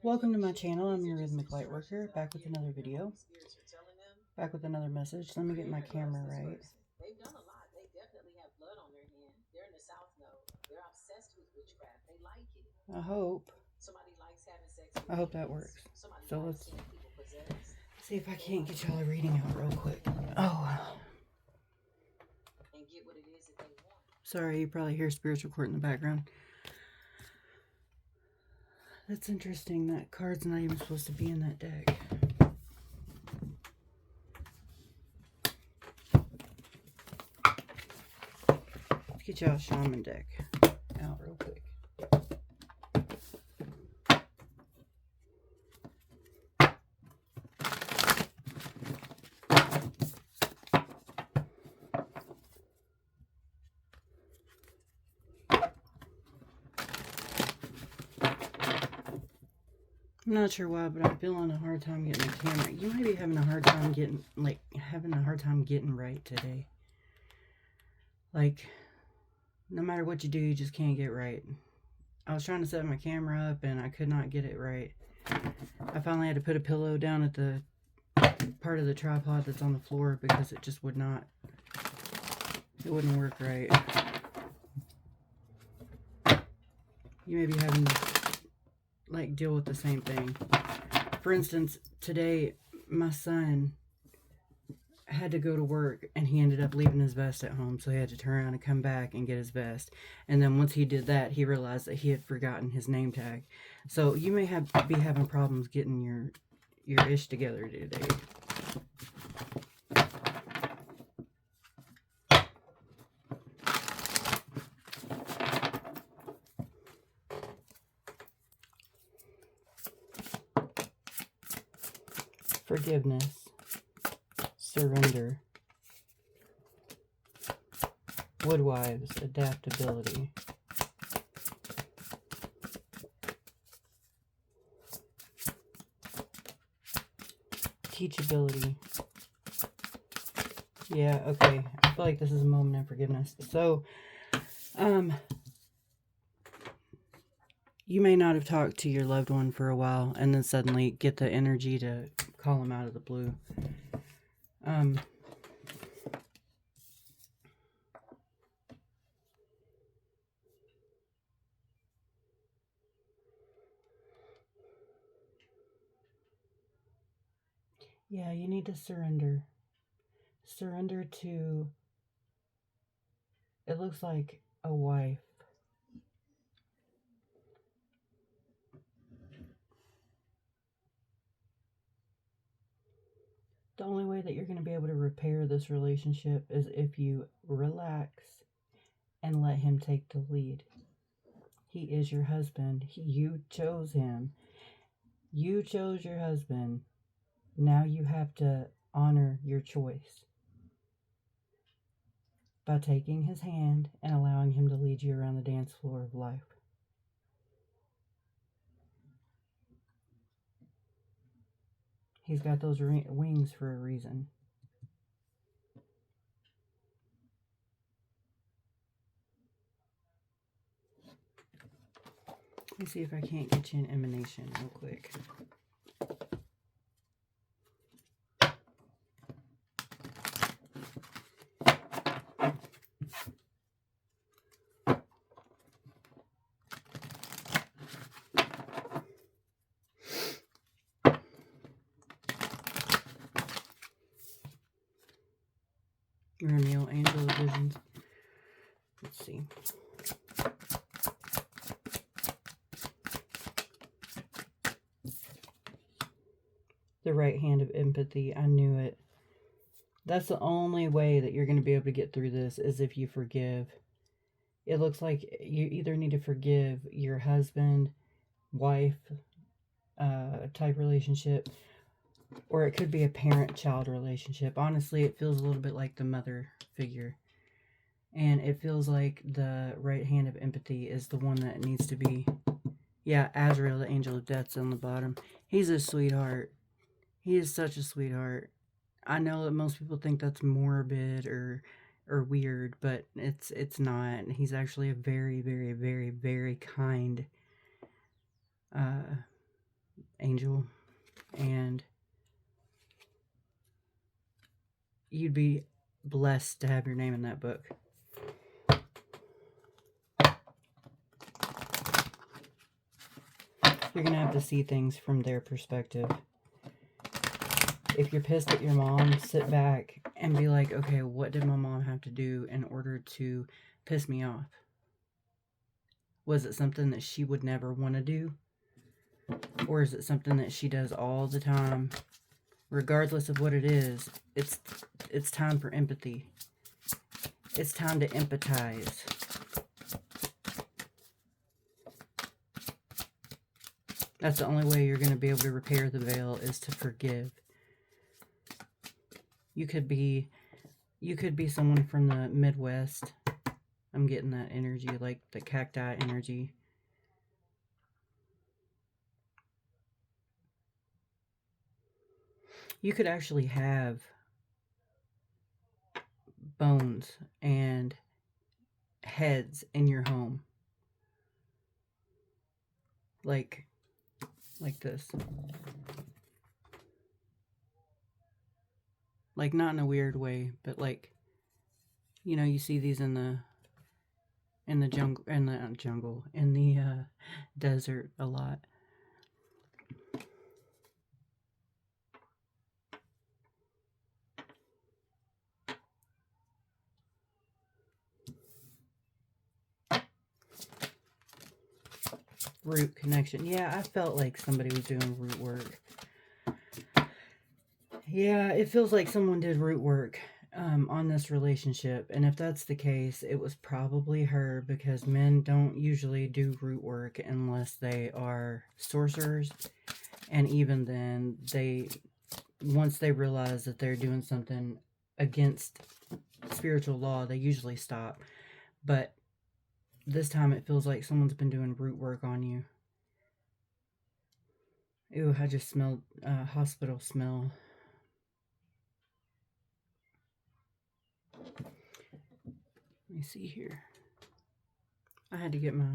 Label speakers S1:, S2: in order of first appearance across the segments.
S1: Welcome to my channel. I'm your rhythmic light worker, back with another video, back with another message. Let me get my camera right. I hope. I hope that works. So let's see if I can't get y'all a reading out real quick. Oh. Sorry, you probably hear spiritual court in the background. That's interesting. That card's not even supposed to be in that deck. Let's get y'all a shaman deck out real quick. I'm not sure why, but I'm feeling a hard time getting the camera. You might be having a hard time getting, getting right today. Like, no matter what you do, you just can't get right. I was trying to set my camera up and I could not get it right. I finally had to put a pillow down at the part of the tripod that's on the floor because it just wouldn't work right. You may be having to deal with the same thing. For instance, today my son had to go to work and he ended up leaving his vest at home, so he had to turn around and come back and get his vest. And then once he did that, he realized that he had forgotten his name tag. So you may be having problems getting your ish together today. Forgiveness, surrender, woodwives, adaptability, teachability. Yeah, okay. I feel like this is a moment of forgiveness. So, you may not have talked to your loved one for a while and then suddenly get the energy to call them out of the blue. Yeah, you need to surrender. Surrender to, it looks like a wife. The only way that you're going to be able to repair this relationship is if you relax and let him take the lead. He is your husband. You chose him. You chose your husband. Now you have to honor your choice by taking his hand and allowing him to lead you around the dance floor of life. He's got those wings for a reason. Let me see if I can't get you an emanation real quick. Romeo, Angel of Visions. Let's see. The right hand of empathy. I knew it. That's the only way that you're going to be able to get through this is if you forgive. It looks like you either need to forgive your husband, wife type relationship, or it could be a parent-child relationship. Honestly, it feels a little bit like the mother figure. And it feels like the right hand of empathy is the one that needs to be... Yeah, Azrael, the angel of death's on the bottom. He's a sweetheart. He is such a sweetheart. I know that most people think that's morbid or weird, but it's not. He's actually a very, very, very, very kind angel, and you'd be blessed to have your name in that book. You're going to have to see things from their perspective. If you're pissed at your mom, sit back and be like, okay, what did my mom have to do in order to piss me off? Was it something that she would never want to do? Or is it something that she does all the time? Regardless of what it is, it's time for empathy. It's time to empathize. That's the only way you're going to be able to repair the veil, is to forgive. You could be someone from the Midwest. I'm getting that energy, like the cacti energy. You could actually have bones and heads in your home. Like this. Like, not in a weird way, but like, you know, you see these in the jungle, in the desert a lot. Root connection. Yeah, I felt like somebody was doing root work. Yeah, it feels like someone did root work on this relationship. And if that's the case, it was probably her, because men don't usually do root work unless they are sorcerers. And even then, once they realize that they're doing something against spiritual law, they usually stop. But this time it feels like someone's been doing root work on you. Ew, I just smelled hospital smell. Let me see here. I had to get my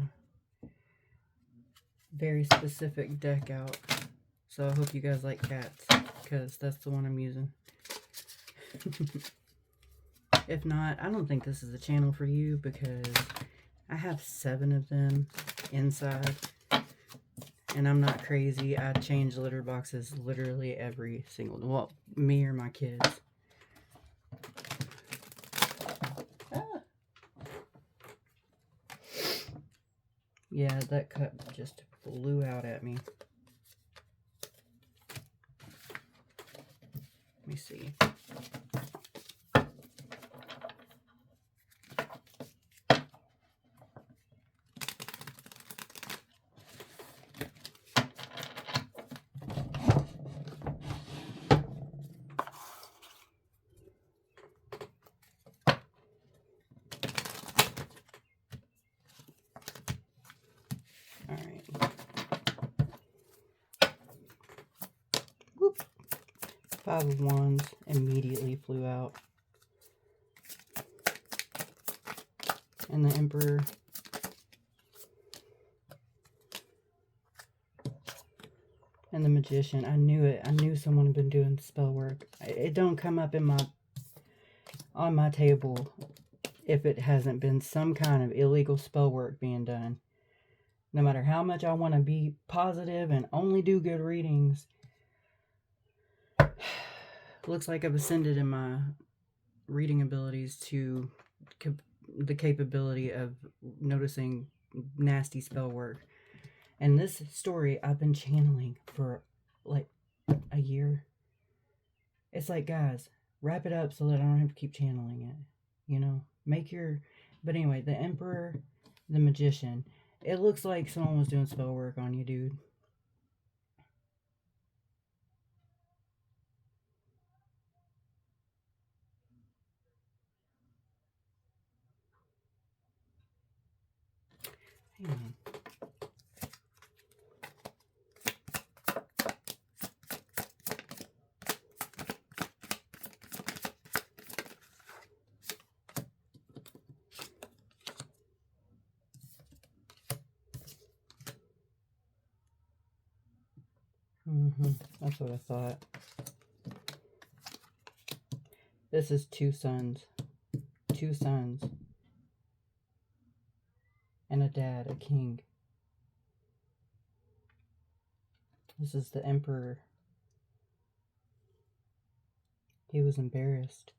S1: very specific deck out. So I hope you guys like cats, because that's the one I'm using. If not, I don't think this is a channel for you, because I have 7 of them inside. And I'm not crazy. I change litter boxes literally every single... Well, me or my kids. Yeah, that cup just flew out at me. Let me see. Alright. Whoop. 5 of Wands immediately flew out. And the Emperor. And the Magician. I knew it. I knew someone had been doing spell work. It don't come up on my table if it hasn't been some kind of illegal spell work being done. No matter how much I want to be positive and only do good readings, looks like I've ascended in my reading abilities to the capability of noticing nasty spell work. And this story I've been channeling for like a year. It's like, guys, wrap it up so that I don't have to keep channeling it. You know, but anyway, the Emperor, the Magician. It looks like someone was doing spell work on you, dude. Hang on. That's what I thought. This is two sons. Two sons. And a dad, a king. This is the emperor. He was embarrassed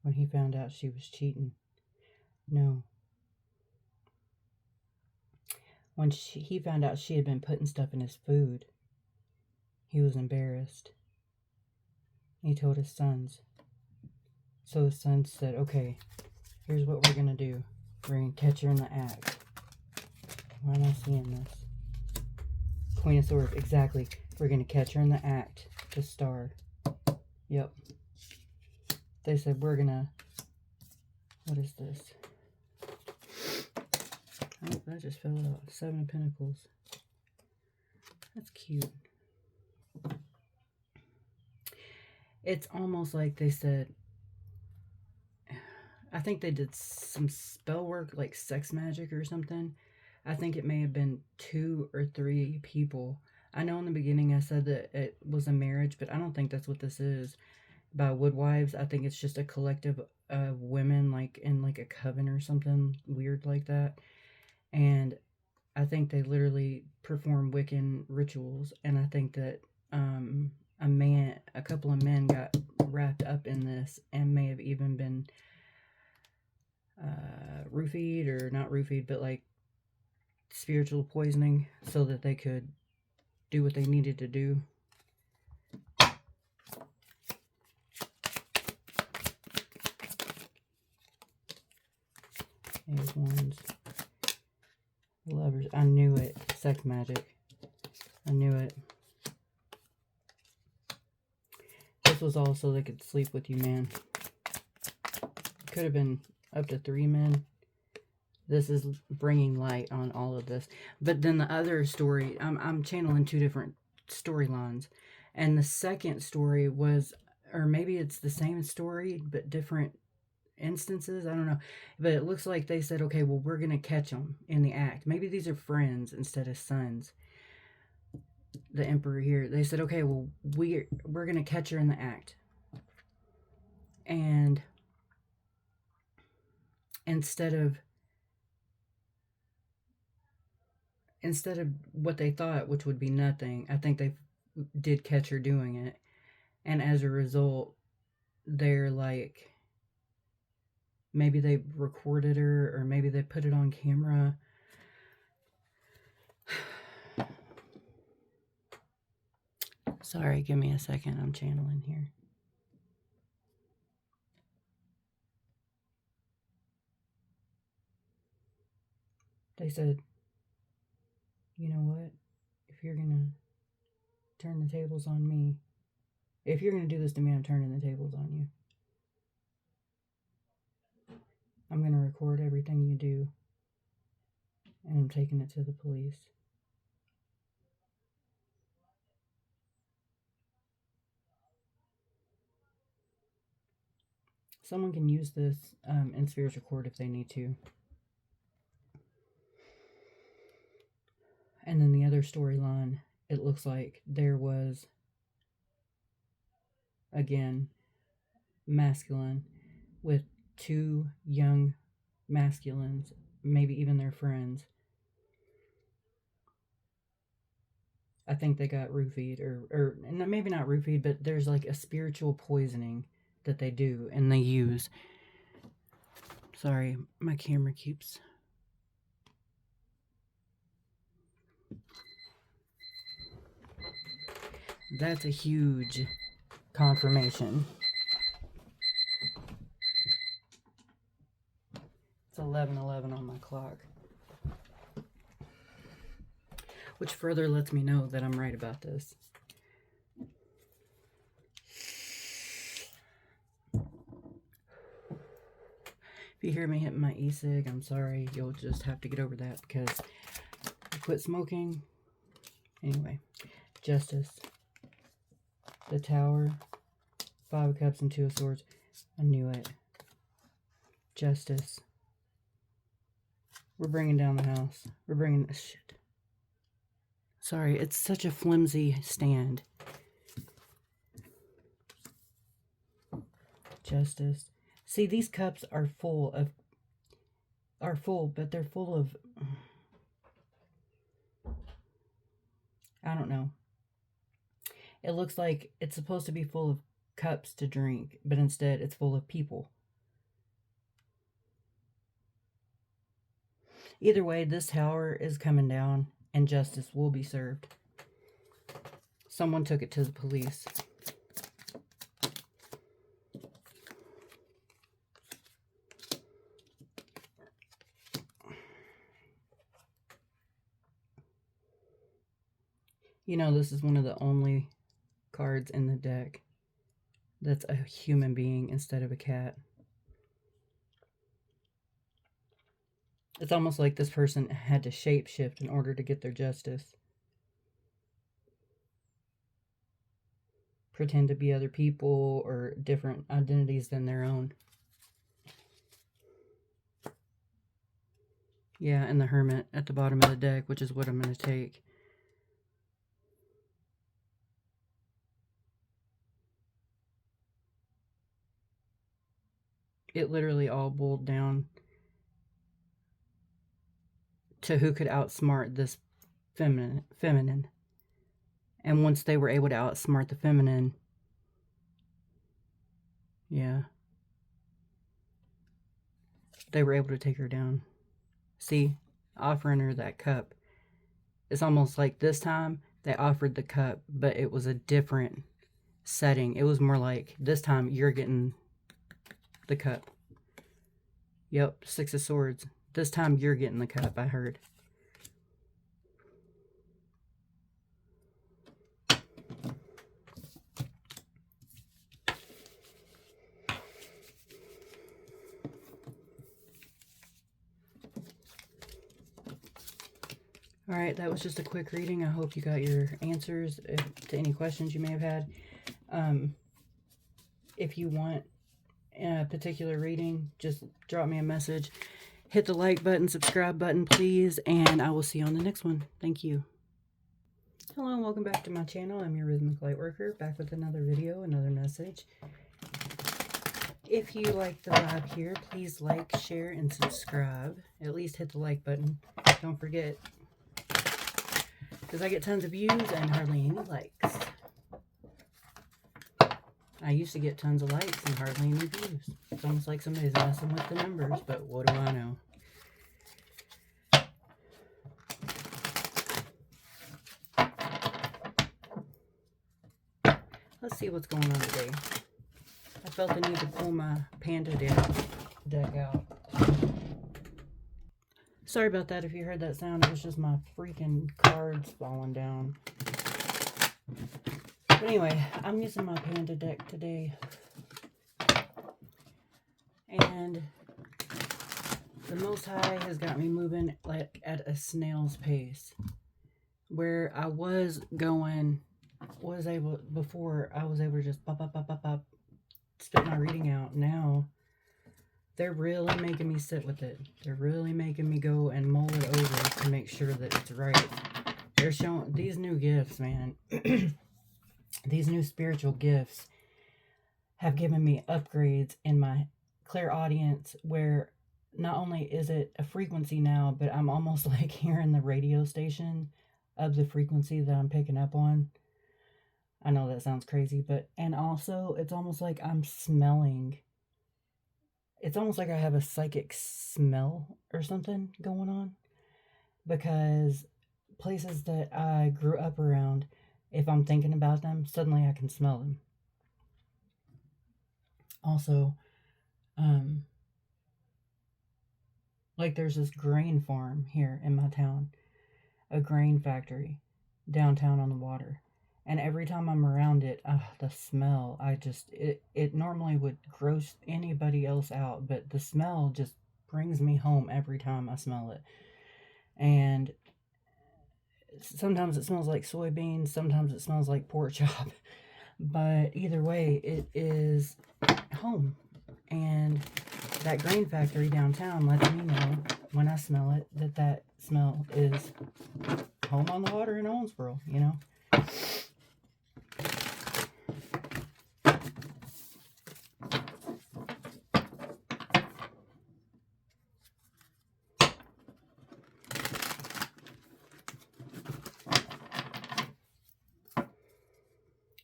S1: when he found out she was cheating. No. When he found out she had been putting stuff in his food, he was embarrassed. He told his sons. So his sons said, okay, here's what we're going to do. We're going to catch her in the act. Why am I seeing this? Queen of Swords, exactly. We're going to catch her in the act. The star. Yep. They said, we're going to... What is this? Oh, that just fell out. 7 of Pentacles. That's cute. It's almost like they said... I think they did some spell work, like sex magic or something. I think it may have been 2 or 3 people. I know in the beginning I said that it was a marriage, but I don't think that's what this is. By Woodwives, I think it's just a collective of women, like in like a coven or something weird like that. And I think they literally perform Wiccan rituals. And I think that a couple of men got wrapped up in this and may have even been roofied, or not roofied, but like spiritual poisoning so that they could do what they needed to do. There's ones. Lovers. I knew it. Sex magic. I knew it. This was all so they could sleep with you, man. Could have been up to 3 men. This is bringing light on all of this. But then the other story, I'm channeling 2 different storylines. And the second story was, or maybe it's the same story, but different instances. I don't know. But it looks like they said, okay, well, we're going to catch them in the act. Maybe these are friends instead of sons. The emperor here. They said, okay, well, we're going to catch her in the act. And instead of what they thought, which would be nothing, I think they did catch her doing it. And as a result, they're like, maybe they recorded her, or maybe they put it on camera. Sorry, give me a second. I'm channeling here. They said, you know what? If you're going to turn the tables on me, if you're going to do this to me, I'm turning the tables on you. I'm going to record everything you do. And I'm taking it to the police. Someone can use this in spiritual court if they need to. And then the other storyline, it looks like there was, again, masculine with 2 young masculines, maybe even their friends. I think they got roofied, or maybe not roofied, but there's like a spiritual poisoning that they do and they use. Sorry, my camera keeps... That's a huge confirmation. It's 11:11 on my clock. Which further lets me know that I'm right about this. If you hear me hitting my e-cig, I'm sorry. You'll just have to get over that because I quit smoking. Anyway, Justice. The Tower. 5 of Cups and 2 of Swords. I knew it. Justice. We're bringing down the house. We're bringing... Shit. Sorry, it's such a flimsy stand. Justice. See, these cups are full, but they're full of, I don't know. It looks like it's supposed to be full of cups to drink, but instead it's full of people. Either way, this tower is coming down and justice will be served. Someone took it to the police. You know, this is one of the only cards in the deck that's a human being instead of a cat. It's almost like this person had to shapeshift in order to get their justice. Pretend to be other people or different identities than their own. Yeah, and the Hermit at the bottom of the deck, which is what I'm going to take. It literally all boiled down to who could outsmart this feminine. And once they were able to outsmart the feminine, yeah, they were able to take her down. See, offering her that cup. It's almost like this time they offered the cup, but it was a different setting. It was more like, this time you're getting the cup. Yep, 6 of Swords. This time you're getting the cup, I heard. Alright, that was just a quick reading. I hope you got your answers to any questions you may have had. If you want a particular reading, just drop me a message. Hit the like button, subscribe button, please, and I will see you on the next one. Thank you. Hello and welcome back to my channel. I'm your Rhythmic Lightworker, back with another video, another message. If you like the vibe here, please like, share, and subscribe. At least hit the like button. Don't forget, because I get tons of views and hardly any likes. I used to get tons of likes and hardly any views. It's almost like somebody's messing with the numbers, but what do I know? Let's see what's going on today. I felt the need to pull my panda deck out. Sorry about that if you heard that sound. It was just my freaking cards falling down. But anyway, I'm using my panda deck today. And the Most High has got me moving like at a snail's pace. Where I was going, before I was able to just pop, spit my reading out. Now, they're really making me sit with it. They're really making me go and mull it over to make sure that it's right. They're showing these new gifts, man. These new spiritual gifts have given me upgrades in my clairaudience, where not only is it a frequency now, but I'm almost like hearing the radio station of the frequency that I'm picking up on. I know that sounds crazy, and also it's almost like I'm smelling. It's almost like I have a psychic smell or something going on, because places that I grew up around, if I'm thinking about them, suddenly I can smell them. Also, like there's this grain farm here in my town, a grain factory downtown on the water. And every time I'm around it, the smell, it normally would gross anybody else out, but the smell just brings me home every time I smell it. And sometimes it smells like soybeans, sometimes it smells like pork chop, but either way, it is home. And that grain factory downtown lets me know when I smell it that smell is home on the water in Owensboro, you know.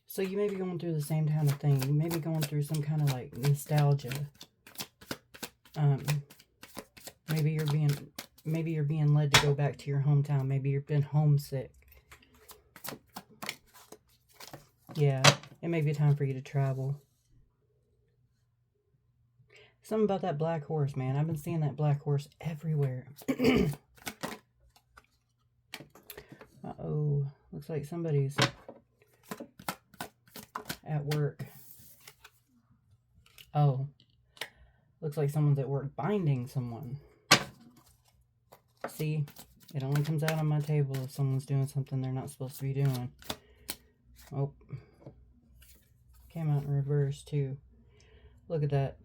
S1: So you may be going through the same kind of thing. You may be going through some kind of like nostalgia. Maybe you're being led to go back to your hometown. Maybe you've been homesick. Yeah, it may be time for you to travel. Something about that black horse, man. I've been seeing that black horse everywhere. Uh-oh. Looks like somebody's at work. Oh. Looks like someone's at work binding someone. See? It only comes out on my table if someone's doing something they're not supposed to be doing. Oh. Came out in reverse, too. Look at that.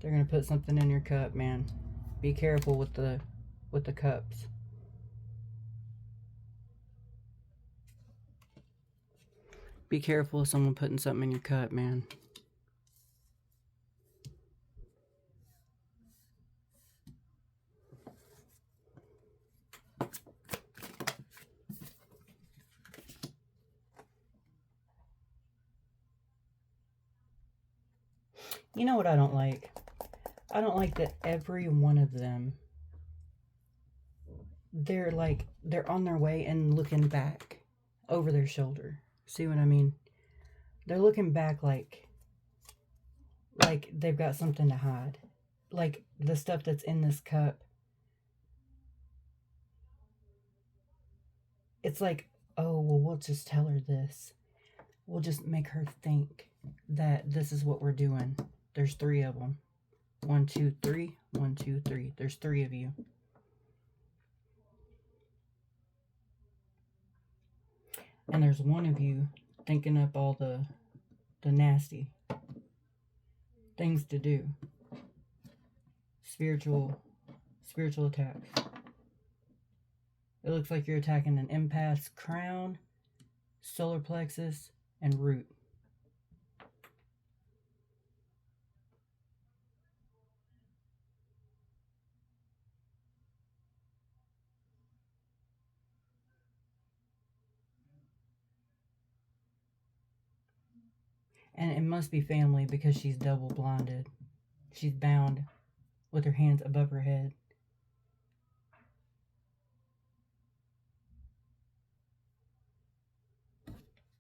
S1: They're going to put something in your cup, man. Be careful with the cups. Be careful of someone putting something in your cup, man. You know what I don't like? I don't like that every one of them, they're on their way and looking back over their shoulder. See what I mean? They're looking back like they've got something to hide. Like the stuff that's in this cup. It's like, oh, well, we'll just tell her this. We'll just make her think that this is what we're doing. There's 3 of them. 1, 2, 3. 1, 2, 3. There's 3 of you. And there's 1 of you thinking up all the nasty things to do. Spiritual attacks. It looks like you're attacking an empath's crown, solar plexus, and root. And it must be family because she's double blinded. She's bound with her hands above her head.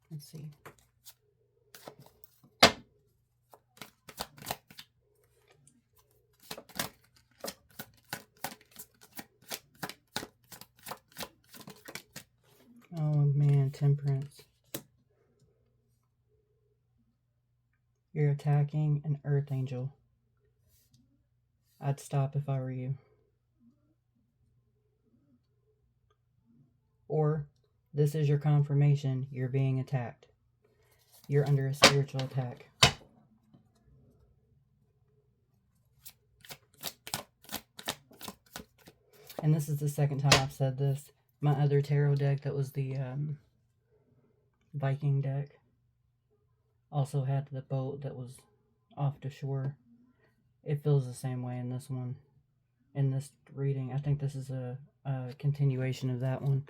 S1: Let's see. Oh man, temperance. You're attacking an earth angel. I'd stop if I were you. Or, this is your confirmation you're being attacked. You're under a spiritual attack. And this is the second time I've said this. My other tarot deck that was the Viking deck also had the boat that was off the shore. It feels the same way in this one. In this reading. I think this is a continuation of that one.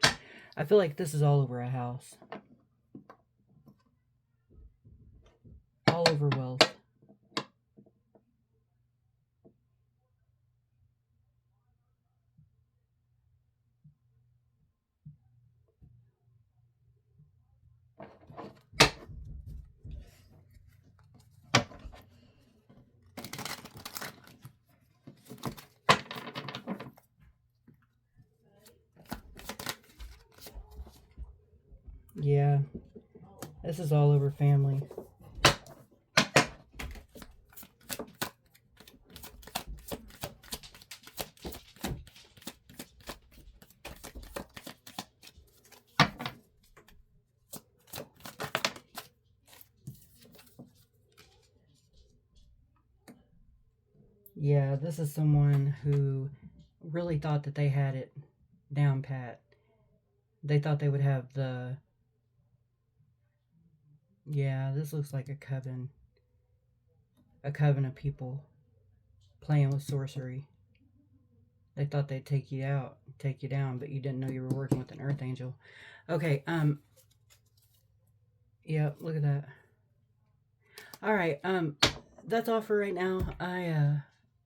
S1: I feel like this is all over a house. All over wealth. Yeah, this is all over family. Yeah, this is someone who really thought that they had it down pat. They thought they would have the... Yeah, this looks like a coven. A coven of people playing with sorcery. They thought they'd take you out, take you down, but you didn't know you were working with an earth angel. Okay, yeah, look at that. All right, that's all for right now. I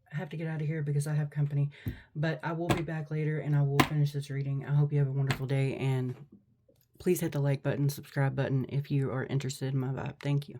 S1: have to get out of here because I have company, but I will be back later and I will finish this reading. I hope you have a wonderful day, and please hit the like button, subscribe button if you are interested in my vibe. Thank you.